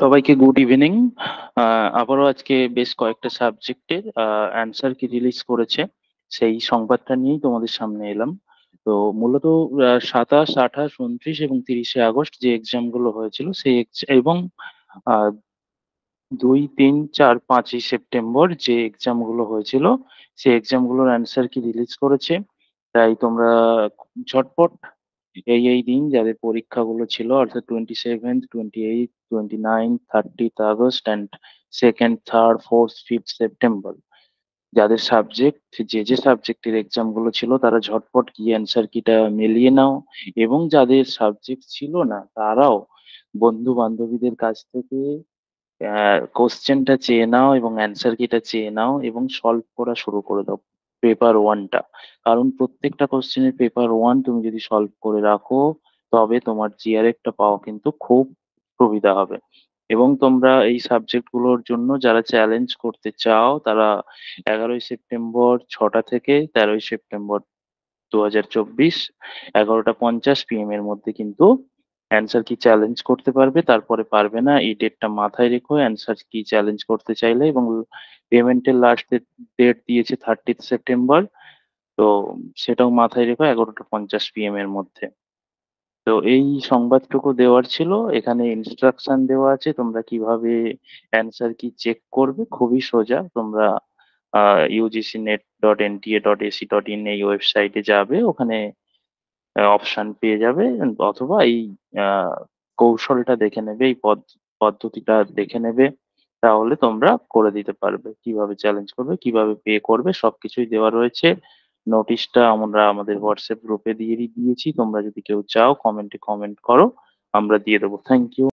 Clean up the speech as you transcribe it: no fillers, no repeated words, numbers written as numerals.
সবাইকে good evening. আবারও আজকে বেশ কয়েকটা সাবজেক্টের অ্যান্সার কি রিলিজ করেছে, সেই সংবাদটা নিয়েই তোমাদের সামনে এলাম। তো মূলত 27, 28, 29 এবং 30শে আগস্ট যে এক্সাম গুলো হয়েছিল সেই এবং আহ, 2, 3, 4, 5ই সেপ্টেম্বর যে এক্সাম গুলো হয়েছিল সেই এক্সাম গুলোর অ্যান্সার কি রিলিজ করেছে। তাই তোমরা ঝটপট এই দিন যাদের পরীক্ষাগুলো ছিল, অর্থাৎ 27, 28, 29, 30 August and 2nd, 3rd, 4th, 5th September, যাদের সাবজেক্ট যে সাবজেক্টের এক্সাম গুলো ছিল তারা ঝটপট গিয়ে অ্যান্সার কিটা মিলিয়ে নাও। এবং যাদের সাবজেক্ট ছিল না তারাও বন্ধু বান্ধবীদের কাছ থেকে কোশ্চেনটা চেয়ে নাও এবং অ্যান্সার কিটা চেয়ে নাও এবং সলভ করা শুরু করে দাও পেপার 1টা। কারণ প্রত্যেকটা কোশ্চেনের পেপার 1 তুমি যদি সলভ করে রাখো তবে তোমার জিআরএফটা পাওয়া কিন্তু খুব সুবিধা হবে। এবং তোমরা এই সাবজেক্ট গুলোর জন্য যারা চ্যালেঞ্জ করতে চাও তারা 11ই সেপ্টেম্বর 6টা থেকে 13ই সেপ্টেম্বর 2024 11:50 PM এর মধ্যে কিন্তু অ্যান্সার কি চ্যালেঞ্জ করতে পারবে, তারপরে পারবে না। এই ডেটটা মাথায় রেখো অ্যান্সার কি চ্যালেঞ্জ করতে চাইলে। এবং পেমেন্টের লাস্ট ডেট দিয়েছে 30th সেপ্টেম্বর। তো সেটাও মাথায় রেখো 11:50 PM এর মধ্যে। তো এই সংবাদটুকু দেওয়ার ছিল। এখানে ইনস্ট্রাকশন দেওয়া আছে তোমরা কিভাবে অ্যান্সার কি চেক করবে, খুবই সোজা। তোমরা UGCnet.NTA.AC.in এই ওয়েবসাইটে যাবে, ওখানে অপশন পেয়ে যাবে, অথবা এই আহ, কৌশলটা দেখে নেবে, এই পদ্ধতিটা দেখে নেবে। তাহলে তোমরা করে দিতে পারবে। কিভাবে চ্যালেঞ্জ করবে, কিভাবে পে করবে, সবকিছুই দেওয়া রয়েছে। নোটিশটা আমরা আমাদের হোয়াটসঅ্যাপ গ্রুপে দিয়ে দিয়েছি। তোমরা যদি কেউ চাও কমেন্টে কমেন্ট করো, আমরা দিয়ে দেবো। Thank you.